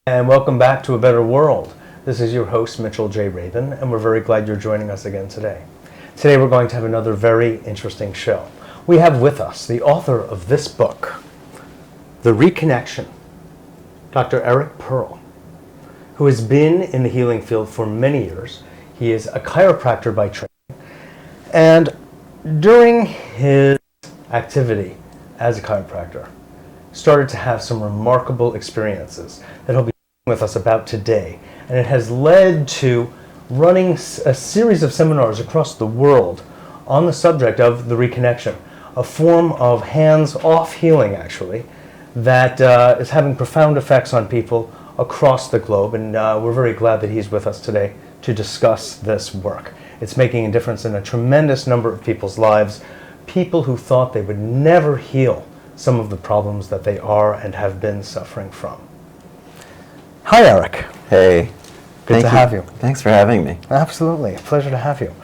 And welcome back to A Better World. This is your host, Mitchell J. Rabin, and we're very glad you're joining us again today. Today we're going to have another very interesting show. We have with us the author of this book, The Reconnection, Dr. Eric Pearl, who has been in the healing field for many years. He is a chiropractor by training, and during his activity as a chiropractor, started to have some remarkable experiences that he'll be with us about today. And it has led to running a series of seminars across the world on the subject of the reconnection, a form of hands-off healing, actually, that is having profound effects on people across the globe. And we're very glad that he's with us today to discuss this work. It's making a difference in a tremendous number of people's lives, people who thought they would never heal some of the problems that they are and have been suffering from. Hi, Eric. Hey. Good to have you. Thanks for having me. Absolutely. A pleasure to have you.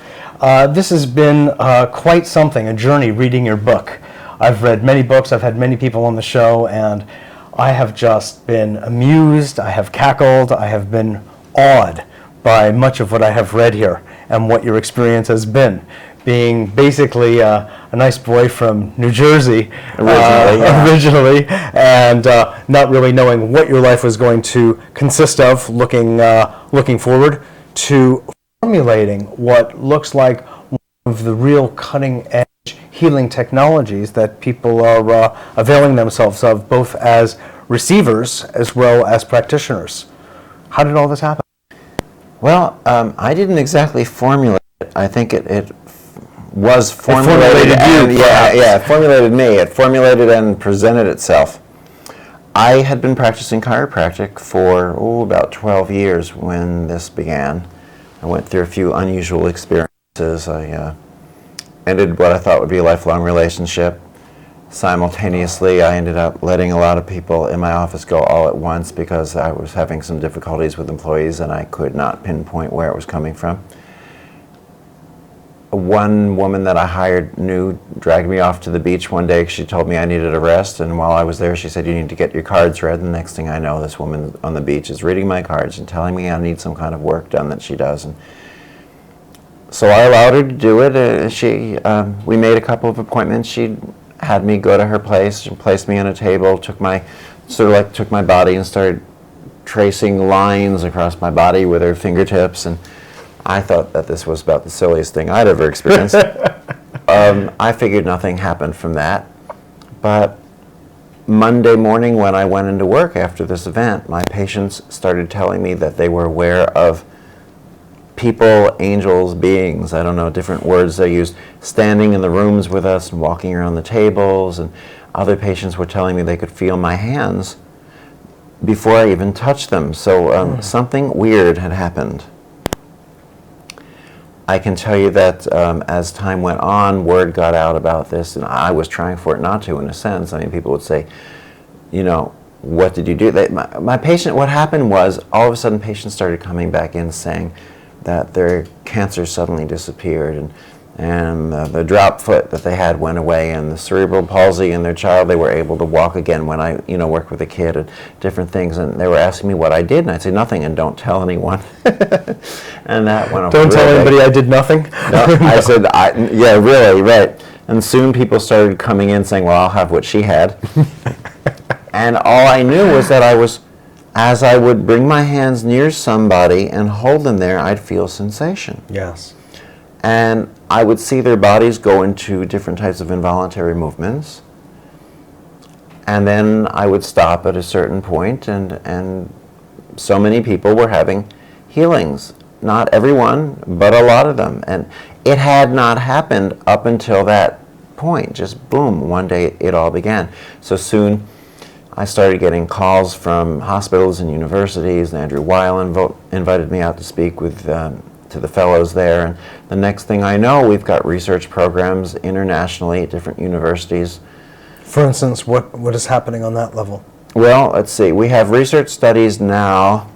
This has been quite something, a journey reading your book. I've read many books, I've had many people on the show, and I have just been amused, I have cackled, I have been awed by much of what I have read here and what your experience has been. Being basically a nice boy from New Jersey originally, and not really knowing what your life was going to consist of, looking forward to formulating what looks like one of the real cutting-edge healing technologies that people are availing themselves of, both as receivers as well as practitioners. How did all this happen? Well, I didn't exactly formulate it. I think it was formulated. It formulated me. It formulated and presented itself. I had been practicing chiropractic for about 12 years when this began. I went through a few unusual experiences. I ended what I thought would be a lifelong relationship. Simultaneously, I ended up letting a lot of people in my office go all at once because I was having some difficulties with employees and I could not pinpoint where it was coming from. One woman that I hired dragged me off to the beach one day. She told me I needed a rest, and while I was there she said, "You need to get your cards read." And the next thing I know, this woman on the beach is reading my cards and telling me I need some kind of work done that she does. And so I allowed her to do it. We made a couple of appointments. She had me go to her place. She placed me on a table, took my body and started tracing lines across my body with her fingertips, and I thought that this was about the silliest thing I'd ever experienced. I figured nothing happened from that. But Monday morning when I went into work after this event, my patients started telling me that they were aware of people, angels, beings, I don't know, different words they used, standing in the rooms with us and walking around the tables. And other patients were telling me they could feel my hands before I even touched them. So something weird had happened. I can tell you that as time went on, word got out about this, and I was trying for it not to, in a sense. I mean, people would say, what did you do? My patient, what happened was, all of a sudden, patients started coming back in saying that their cancer suddenly disappeared, and the drop foot that they had went away, and the cerebral palsy in their child, they were able to walk again when I worked with a kid, and different things. And they were asking me what I did, and I'd say nothing, and don't tell anyone. And that went over. Don't tell anybody I did nothing? No, I said, yeah, really, right. And soon people started coming in saying, well, I'll have what she had. And all I knew was that as I would bring my hands near somebody and hold them there, I'd feel sensation. Yes. And I would see their bodies go into different types of involuntary movements. And then I would stop at a certain point, and so many people were having healings. Not everyone, but a lot of them. And it had not happened up until that point. Just boom, one day it all began. So soon I started getting calls from hospitals and universities. Andrew Weil invited me out to speak with to the fellows there. And the next thing I know, we've got research programs internationally at different universities. For instance, what is happening on that level? Well, let's see. We have research studies now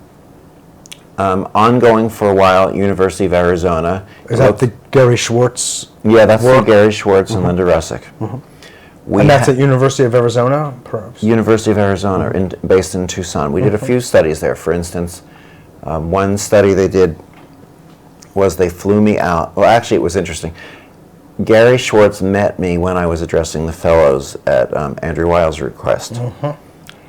ongoing for a while at University of Arizona. Is that the Gary Schwartz? Yeah, that's the Gary Schwartz and Linda Russick. And that's at University of Arizona, perhaps? University of Arizona, based in Tucson. We did a few studies there. For instance, one study they did was they flew me out. Well, actually, it was interesting. Gary Schwartz met me when I was addressing the fellows at Andrew Weil's request.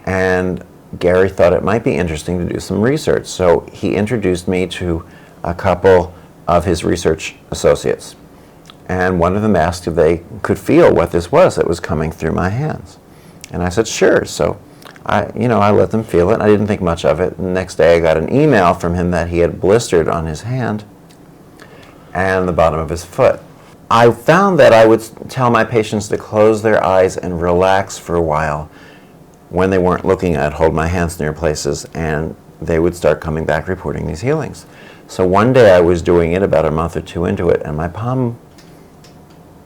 And Gary thought it might be interesting to do some research. So he introduced me to a couple of his research associates. And one of them asked if they could feel what this was that was coming through my hands. And I said, sure. So I let them feel it. I didn't think much of it. And the next day I got an email from him that he had blistered on his hand and the bottom of his foot. I found that I would tell my patients to close their eyes and relax for a while when they weren't looking. I'd hold my hands near places and they would start coming back reporting these healings. So one day I was doing it about a month or two into it, and my palm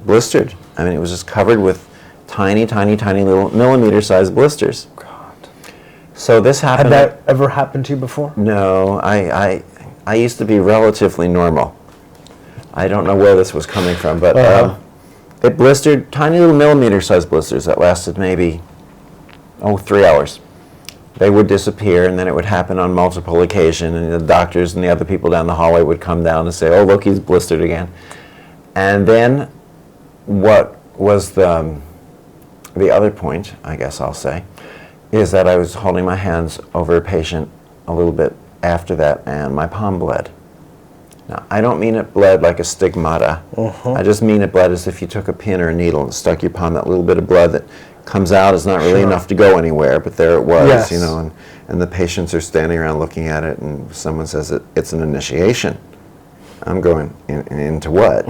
blistered. I mean, it was just covered with tiny, tiny, tiny little millimeter-sized blisters. God. So this happened. Had that ever happened to you before? No, I used to be relatively normal. I don't know where this was coming from, but it blistered, tiny little millimeter-sized blisters that lasted maybe 3 hours. They would disappear, and then it would happen on multiple occasions, and the doctors and the other people down the hallway would come down and say, oh, look, he's blistered again. And then what was the other point, I guess I'll say, is that I was holding my hands over a patient a little bit after that, and my palm bled. Now, I don't mean it bled like a stigmata. I just mean it bled as if you took a pin or a needle and stuck your palm. That little bit of blood that comes out is not really enough to go anywhere, but there it was, Yes. and the patients are standing around looking at it, and someone says it's an initiation. I'm going, into what?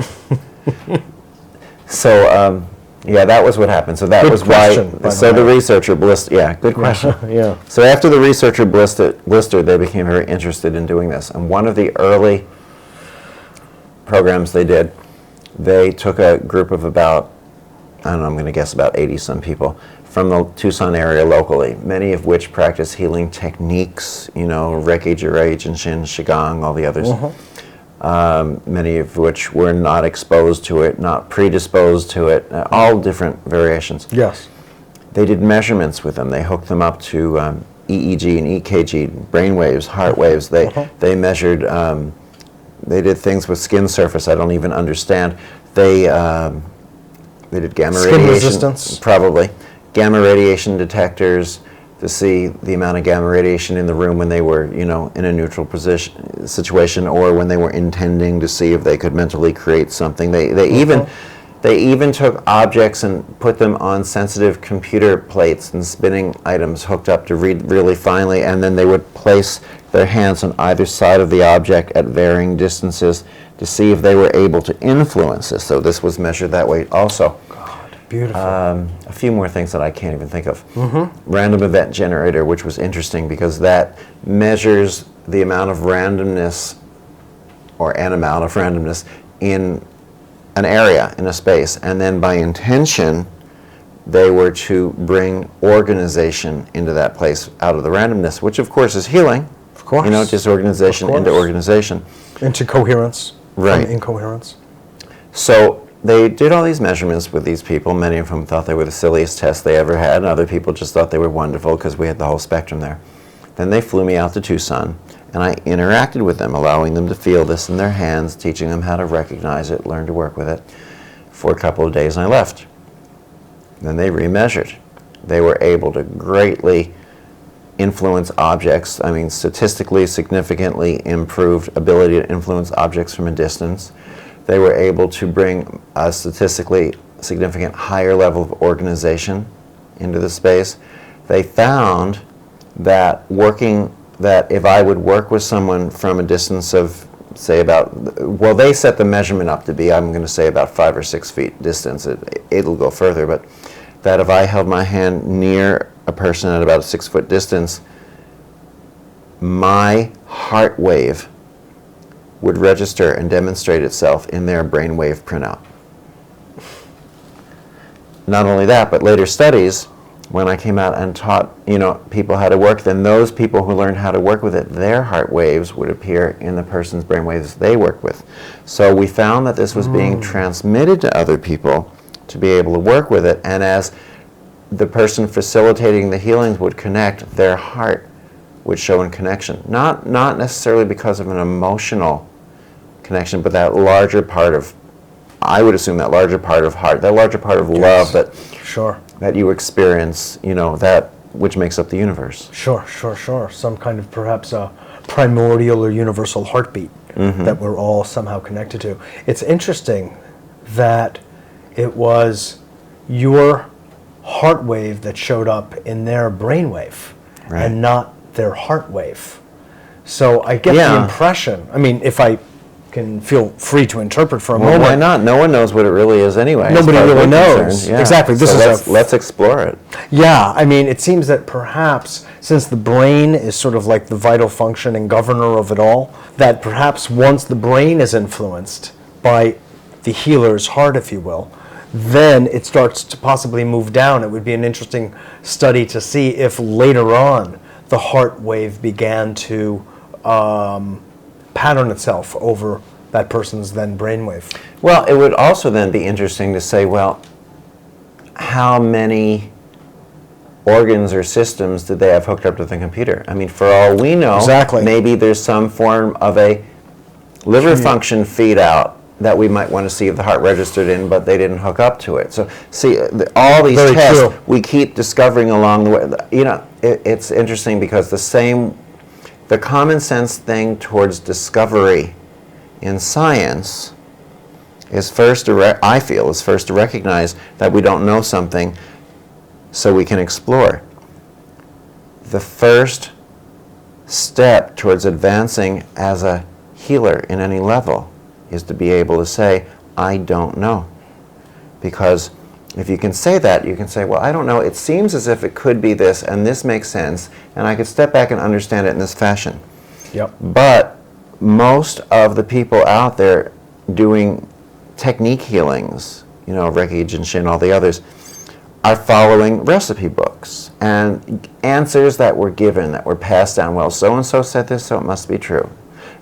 So, yeah, that was what happened. So that Good was question, why. So the researcher blistered. Yeah, good question. Yeah. So after the researcher blistered, they became very interested in doing this. And one of the early programs they did, they took a group of about, I don't know, I'm going to guess about 80-some people from the Tucson area locally, many of which practice healing techniques, Reiki, Jirei, Jinshin, Qigong, all the others. Many of which were not exposed to it, not predisposed to it, all different variations. Yes. They did measurements with them. They hooked them up to EEG and EKG, brain waves, heart waves. They measured, they did things with skin surface I don't even understand. They did gamma Skin radiation. resistance? Probably. Gamma radiation detectors to see the amount of gamma radiation in the room when they were, in a neutral situation, or when they were intending to see if they could mentally create something. They even took objects and put them on sensitive computer plates and spinning items hooked up to read really finely, and then they would place their hands on either side of the object at varying distances to see if they were able to influence this. So this was measured that way also. Beautiful. A few more things that I can't even think of. Random event generator, which was interesting because that measures the amount of randomness, or an amount of randomness, in an area, in a space. And then by intention, they were to bring organization into that place out of the randomness, which of course is healing. Of course. Disorganization into organization. Into coherence. Right. From incoherence. So they did all these measurements with these people. Many of whom thought they were the silliest tests they ever had, and other people just thought they were wonderful because we had the whole spectrum there. Then they flew me out to Tucson, and I interacted with them, allowing them to feel this in their hands, teaching them how to recognize it, learn to work with it, for a couple of days, and I left. Then they remeasured. They were able to greatly influence objects. I mean, statistically significantly improved ability to influence objects from a distance. They were able to bring a statistically significant higher level of organization into the space. They found that if I would work with someone from a distance of, say, they set the measurement up to be, I'm going to say about 5 or 6 feet distance. It'll go further, but that if I held my hand near a person at about a 6-foot distance, my heart wave would register and demonstrate itself in their brainwave printout. Not only that, but later studies, when I came out and taught people how to work, then those people who learned how to work with it, their heart waves would appear in the person's brainwaves they worked with. So we found that this was being transmitted to other people to be able to work with it. And as the person facilitating the healings would connect, their heart would show in connection. Not necessarily because of an emotional connection, but that larger part of, I would assume that larger part of heart, that larger part of love that Sure. that you experience, that which makes up the universe. Sure. Some kind of perhaps a primordial or universal heartbeat that we're all somehow connected to. It's interesting that it was your heart wave that showed up in their brainwave and not their heart wave. So I get the impression, I mean, if I can feel free to interpret for a moment. Why not? No one knows what it really is anyway. Nobody really knows. Yeah. Exactly. Let's explore it. Yeah, I mean, it seems that perhaps since the brain is sort of like the vital function and governor of it all, that perhaps once the brain is influenced by the healer's heart, if you will, then it starts to possibly move down. It would be an interesting study to see if later on the heart wave began to pattern itself over that person's then brainwave. Well, it would also then be interesting to say, well, how many organs or systems did they have hooked up to the computer? I mean, for all we know, maybe there's some form of a liver function feed out that we might want to see if the heart registered in, but they didn't hook up to it. So, see, all these tests we keep discovering along the way. It's interesting because the common sense thing towards discovery in science is first to recognize that we don't know something so we can explore. The first step towards advancing as a healer in any level is to be able to say, I don't know. Because if you can say that, you can say, well, I don't know, it seems as if it could be this, and this makes sense, and I could step back and understand it in this fashion. Yep. But most of the people out there doing technique healings, Reiki, Jinshin, all the others, are following recipe books and answers that were given, that were passed down. Well, so-and-so said this, so it must be true.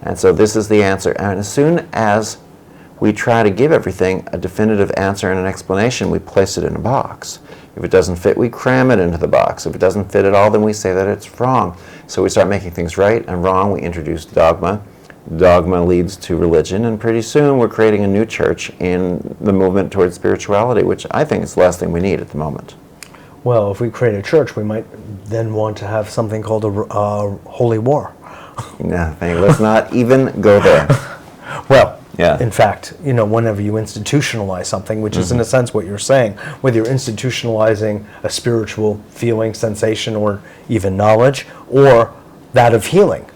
And so this is the answer. And as soon as we try to give everything a definitive answer and an explanation, we place it in a box. If it doesn't fit, we cram it into the box. If it doesn't fit at all, then we say that it's wrong. So we start making things right and wrong. We introduce dogma. Dogma leads to religion, and pretty soon we're creating a new church in the movement towards spirituality, which I think is the last thing we need at the moment. Well, if we create a church, we might then want to have something called a holy war. No, let's not even go there. Well, in fact, whenever you institutionalize something, which is in a sense what you're saying, whether you're institutionalizing a spiritual feeling, sensation, or even knowledge, or that of healing,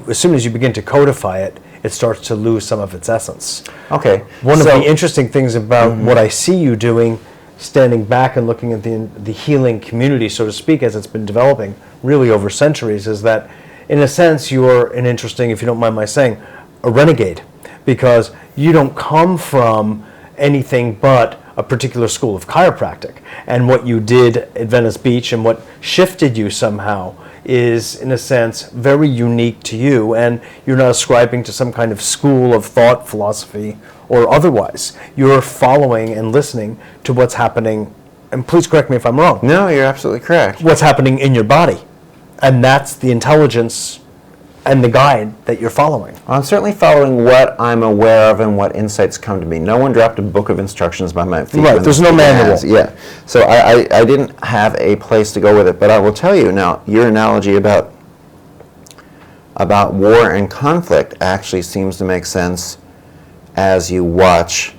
as soon as you begin to codify it, it starts to lose some of its essence. Okay. One of the interesting things about what I see you doing, standing back and looking at the healing community, so to speak, as it's been developing really over centuries, is that in a sense you're an interesting, if you don't mind my saying, a renegade, because you don't come from anything but a particular school of chiropractic. And what you did at Venice Beach and what shifted you somehow is, in a sense, very unique to you, and you're not ascribing to some kind of school of thought, philosophy, or otherwise. You're following and listening to what's happening, and please correct me if I'm wrong. No, you're absolutely correct. What's happening in your body. And that's the intelligence and the guide that you're following. I'm certainly following what I'm aware of and what insights come to me. No one dropped a book of instructions by my feet. Right, there's no manual. Yeah, so I didn't have a place to go with it, but I will tell you now, your analogy about war and conflict actually seems to make sense as you watch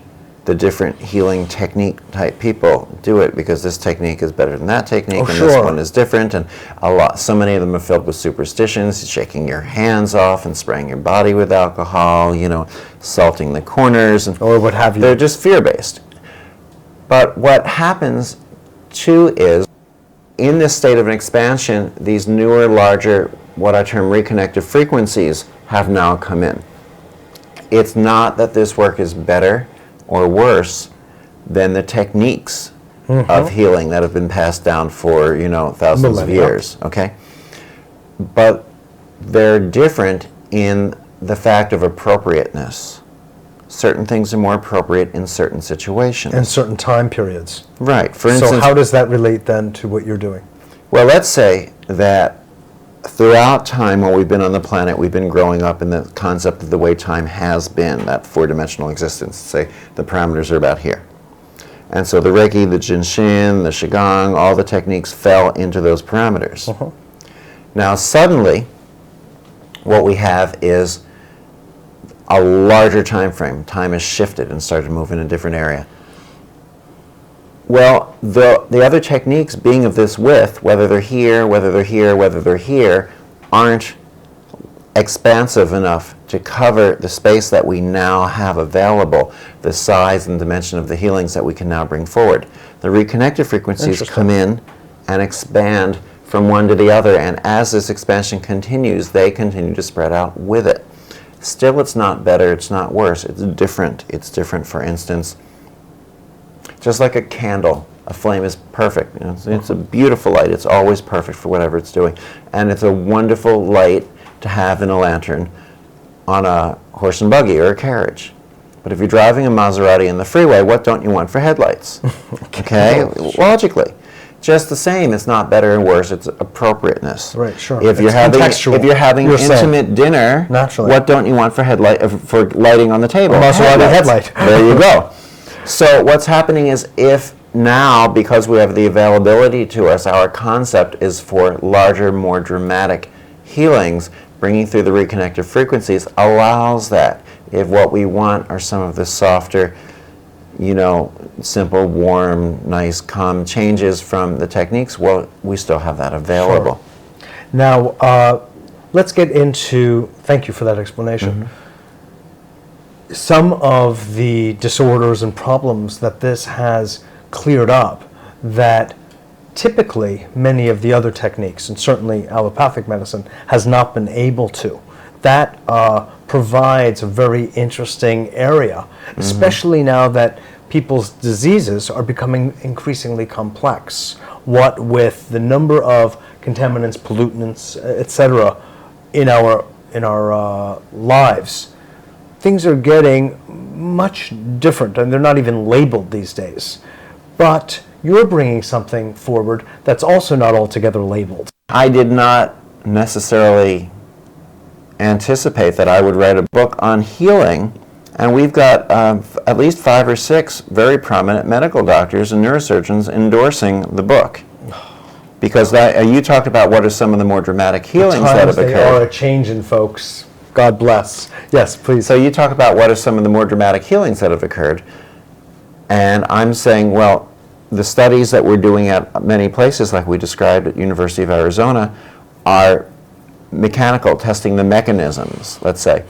the different healing technique type people do it, because this technique is better than that technique, this one is different, and so many of them are filled with superstitions, shaking your hands off and spraying your body with alcohol, salting the corners, or what have you. They're just fear-based. But what happens too is, in this state of an expansion, these newer, larger, what I term reconnective frequencies have now come in. It's not that this work is better or worse than the techniques of healing that have been passed down for, thousands of years, okay? But they're different in the fact of appropriateness. certain things are more appropriate in certain situations. In certain time periods. Right. For instance, so how does that relate then to what you're doing? well, let's say that throughout time while we've been on the planet, we've been growing up in the concept of the way time has been, that four-dimensional existence. Say the parameters are about here. And so the Reiki, the Jinshin, the Qigong, all the techniques fell into those parameters. Now suddenly, what we have is a larger time frame. Time has shifted and started to move in a different area. Well, the other techniques being of this width, whether they're here, whether they're here, whether they're here, aren't expansive enough to cover the space that we now have available, the size and dimension of the healings that we can now bring forward. The reconnected frequencies come in and expand from one to the other, and as this expansion continues, they continue to spread out with it. Still, it's not better, it's not worse, it's different. It's different, for instance, just like a candle. A flame is perfect. You know, it's a beautiful light. It's always perfect for whatever it's doing. And it's a wonderful light to have in a lantern on a horse and buggy or a carriage. But if you're driving a Maserati in the freeway, what don't you want for headlights? Okay? Logically. Just the same, it's not better and worse, it's appropriateness. Right, sure. If you're having an intimate dinner, naturally, what don't you want for for lighting on the table? A Maserati headlight. There you go. So what's happening is, if now, because we have the availability to us, our concept is for larger, more dramatic healings, bringing through the reconnected frequencies allows that. If what we want are some of the softer, you know, simple, warm, nice, calm changes from the techniques, well, we still have that available. Sure. Now, let's get into, thank you for that explanation. Some of the disorders and problems that this has cleared up that typically many of the other techniques, and certainly allopathic medicine, has not been able to. That provides a very interesting area, especially now that people's diseases are becoming increasingly complex. What with the number of contaminants, pollutants, etc., in our lives, things are getting much different, and they're not even labeled these days. But you're bringing something forward that's also not altogether labeled. I did not necessarily anticipate that I would write a book on healing, and we've got at least 5 or 6 very prominent medical doctors and neurosurgeons endorsing the book. Because you talked about what are some of the more dramatic healings that have occurred. They are a change in folks. God bless. Yes, please. So you talk about what are some of the more dramatic healings that have occurred. And I'm saying, well, the studies that we're doing at many places, like we described at University of Arizona, are mechanical, testing the mechanisms, let's say.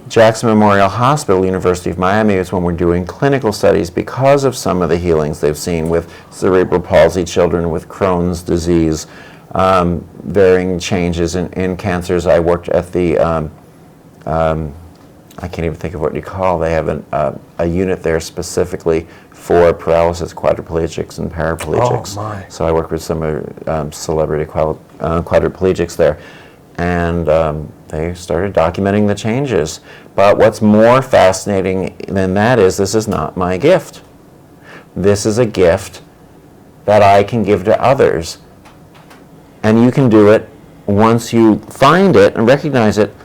Jackson Memorial Hospital, University of Miami, is when we're doing clinical studies because of some of the healings they've seen with cerebral palsy children, with Crohn's disease, varying changes in cancers. I worked at the I can't even think of what you call. They have a unit there specifically for paralysis, quadriplegics, and paraplegics. Oh, my. So I work with some celebrity quadriplegics there, and they started documenting the changes. But what's more fascinating than that is, this is not my gift. This is a gift that I can give to others, and you can do it once you find it and recognize it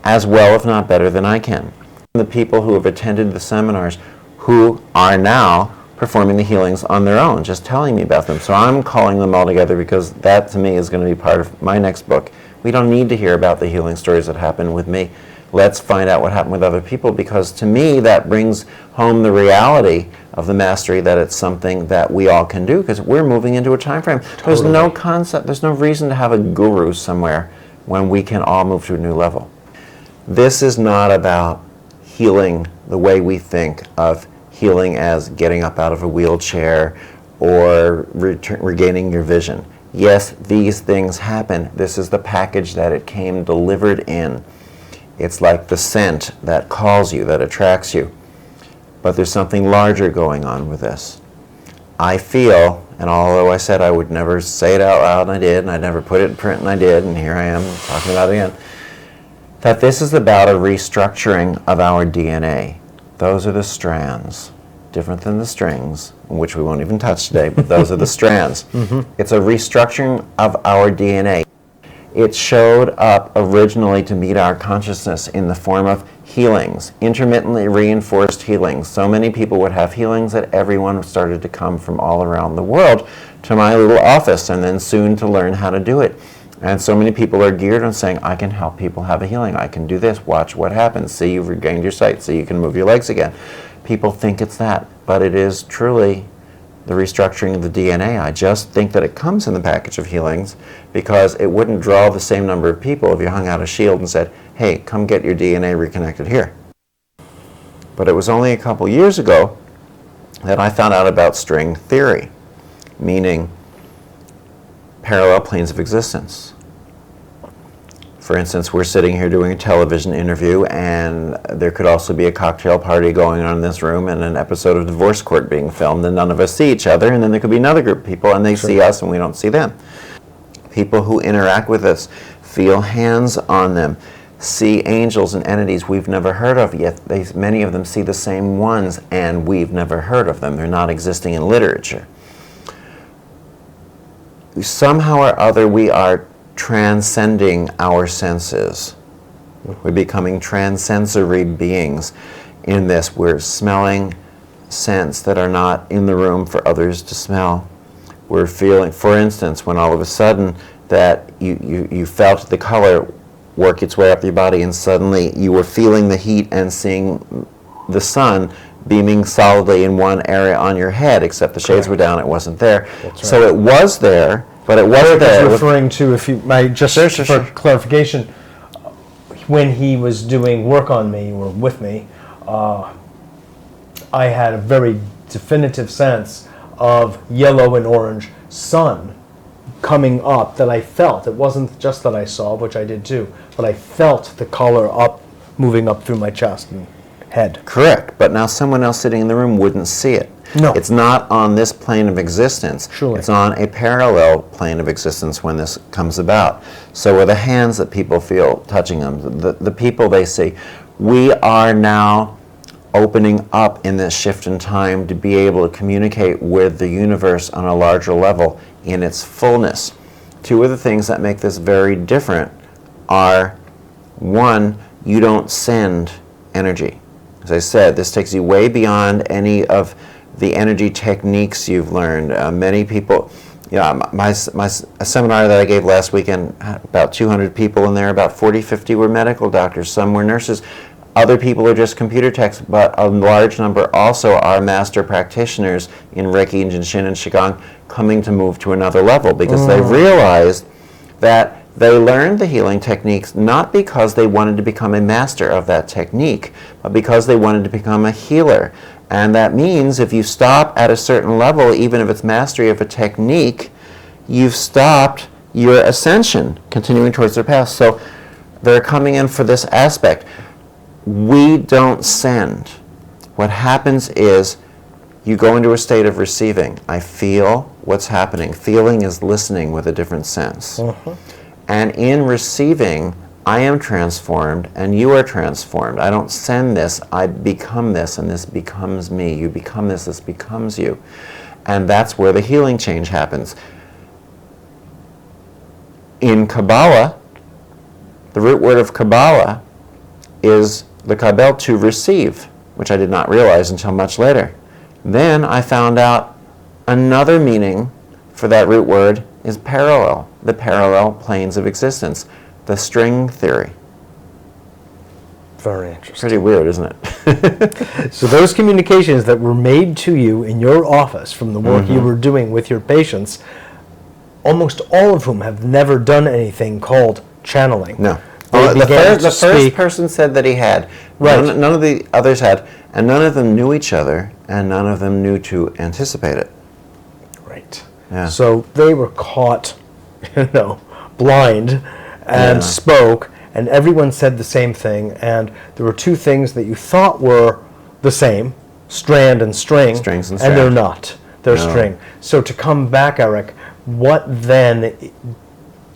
as well, if not better, than I can. The people who have attended the seminars who are now performing the healings on their own, just telling me about them. So I'm calling them all together because that, to me, is going to be part of my next book. We don't need to hear about the healing stories that happened with me. Let's find out what happened with other people, because to me that brings home the reality of the mastery, that it's something that we all can do, because we're moving into a time frame. Totally. There's no concept, there's no reason to have a guru somewhere when we can all move to a new level. This is not about healing the way we think of healing as getting up out of a wheelchair or regaining your vision. Yes, these things happen. This is the package that it came delivered in. It's like the scent that calls you, that attracts you. But there's something larger going on with this. I feel, and although I said I would never say it out loud, and I did, and I'd never put it in print, and I did, and here I am talking about it again, that this is about a restructuring of our DNA. Those are the strands. Different than the strings, which we won't even touch today, but those are the strands. It's a restructuring of our DNA. It showed up originally to meet our consciousness in the form of healings, intermittently reinforced healings. So many people would have healings that everyone started to come from all around the world to my little office, and then soon to learn how to do it. And so many people are geared on saying, I can help people have a healing. I can do this. Watch what happens. See, you've regained your sight. See, you can move your legs again. People think it's that, but it is truly the restructuring of the DNA. I just think that it comes in the package of healings because it wouldn't draw the same number of people if you hung out a shield and said, hey, come get your DNA reconnected here. But it was only a couple years ago that I found out about string theory, meaning parallel planes of existence. For instance, we're sitting here doing a television interview, and there could also be a cocktail party going on in this room and an episode of Divorce Court being filmed, and none of us see each other, and then there could be another group of people, and they see us and we don't see them. People who interact with us feel hands on them, see angels and entities we've never heard of, yet many of them see the same ones, and we've never heard of them. They're not existing in literature. Somehow or other, we are transcending our senses. We're becoming transsensory beings in this. We're smelling scents that are not in the room for others to smell. We're feeling, for instance, when all of a sudden that you felt the color work its way up your body, and suddenly you were feeling the heat and seeing the sun beaming solidly in one area on your head, except the shades were down, it wasn't there. That's right. So it was there, but it wasn't there. I was referring to, if you might, just for clarification, when he was doing work on me or with me, I had a very definitive sense of yellow and orange sun coming up that I felt. It wasn't just that I saw, which I did too, but I felt the color up, moving up through my chest and head. Correct, but now someone else sitting in the room wouldn't see it. No. It's not on this plane of existence. Surely. It's on a parallel plane of existence when this comes about. So are the hands that people feel touching them, the people they see. We are now opening up in this shift in time to be able to communicate with the universe on a larger level in its fullness. Two of the things that make this very different are, one, you don't send energy. As I said, this takes you way beyond any of the energy techniques you've learned. Many people, a seminar that I gave last weekend had about 200 people in there, about 40, 50 were medical doctors, some were nurses. Other people are just computer techs, but a large number also are master practitioners in Reiki and Jinshin and Qigong, coming to move to another level because they realized that they learned the healing techniques not because they wanted to become a master of that technique, but because they wanted to become a healer. And that means if you stop at a certain level, even if it's mastery of a technique, you've stopped your ascension, continuing towards their path. So they're coming in for this aspect. We don't send. What happens is you go into a state of receiving. I feel what's happening. Feeling is listening with a different sense. And in receiving, I am transformed and you are transformed. I don't send this, I become this, and this becomes me. You become this becomes you. And that's where the healing change happens. In Kabbalah, the root word of Kabbalah is the kabel, to receive, which I did not realize until much later. Then I found out another meaning for that root word is parallel, the parallel planes of existence, the string theory. Very interesting. Pretty weird, isn't it? So those communications that were made to you in your office from the work you were doing with your patients, almost all of whom have never done anything called channeling. No. They began The to speak. first person said that he had. Right. None of the others had, and none of them knew each other, and none of them knew to anticipate it. Right. Yeah. So they were caught, blind, and spoke, and everyone said the same thing, and there were two things that you thought were the same, strand and string, Strings and they're strand. not. They're No. string. So to come back, Eric, what then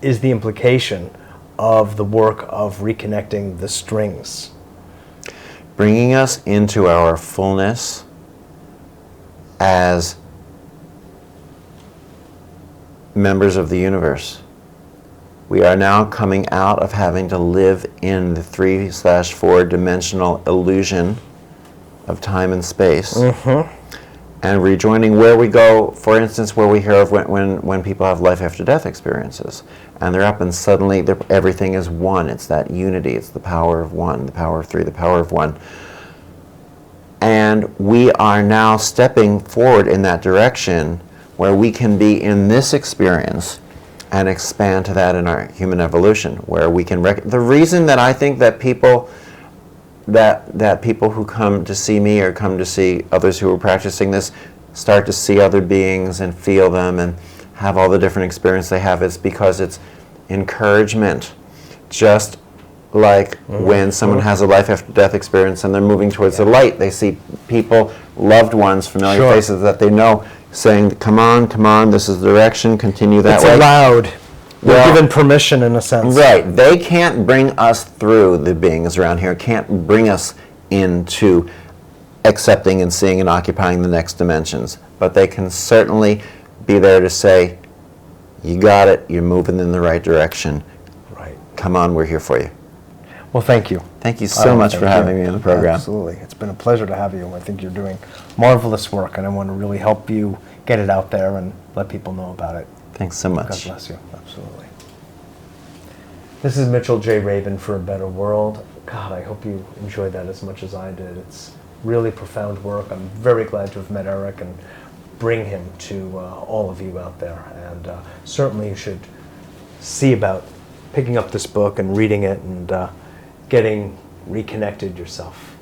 is the implication of the work of reconnecting the strings? bringing us into our fullness as members of the universe. We are now coming out of having to live in the 3/4 dimensional illusion of time and space, and rejoining where we go, for instance, where we hear of when people have life after death experiences, and they're up and suddenly everything is one. It's that unity. It's the power of one, the power of three, the power of one. And we are now stepping forward in that direction where we can be in this experience and expand to that in our human evolution, where we can the reason that I think that people who come to see me or come to see others who are practicing this start to see other beings and feel them and have all the different experiences they have is because it's encouragement. Just like when someone has a life after death experience and they're moving towards the light, they see people, loved ones, familiar faces that they know saying, come on, this is the direction, continue that way. It's allowed. We're given permission in a sense. Right. They can't bring us through, the beings around here, can't bring us into accepting and seeing and occupying the next dimensions. But they can certainly be there to say, you got it, you're moving in the right direction. Right. Come on, we're here for you. Well, thank you. Thank you so much for having me on the program. Absolutely. It's been a pleasure to have you. I think you're doing marvelous work, and I want to really help you get it out there and let people know about it. Thanks so much. God bless you. Absolutely. This is Mitchell J. Rabin for A Better World. God, I hope you enjoyed that as much as I did. It's really profound work. I'm very glad to have met Eric and bring him to all of you out there. And certainly you should see about picking up this book and reading it and getting reconnected yourself.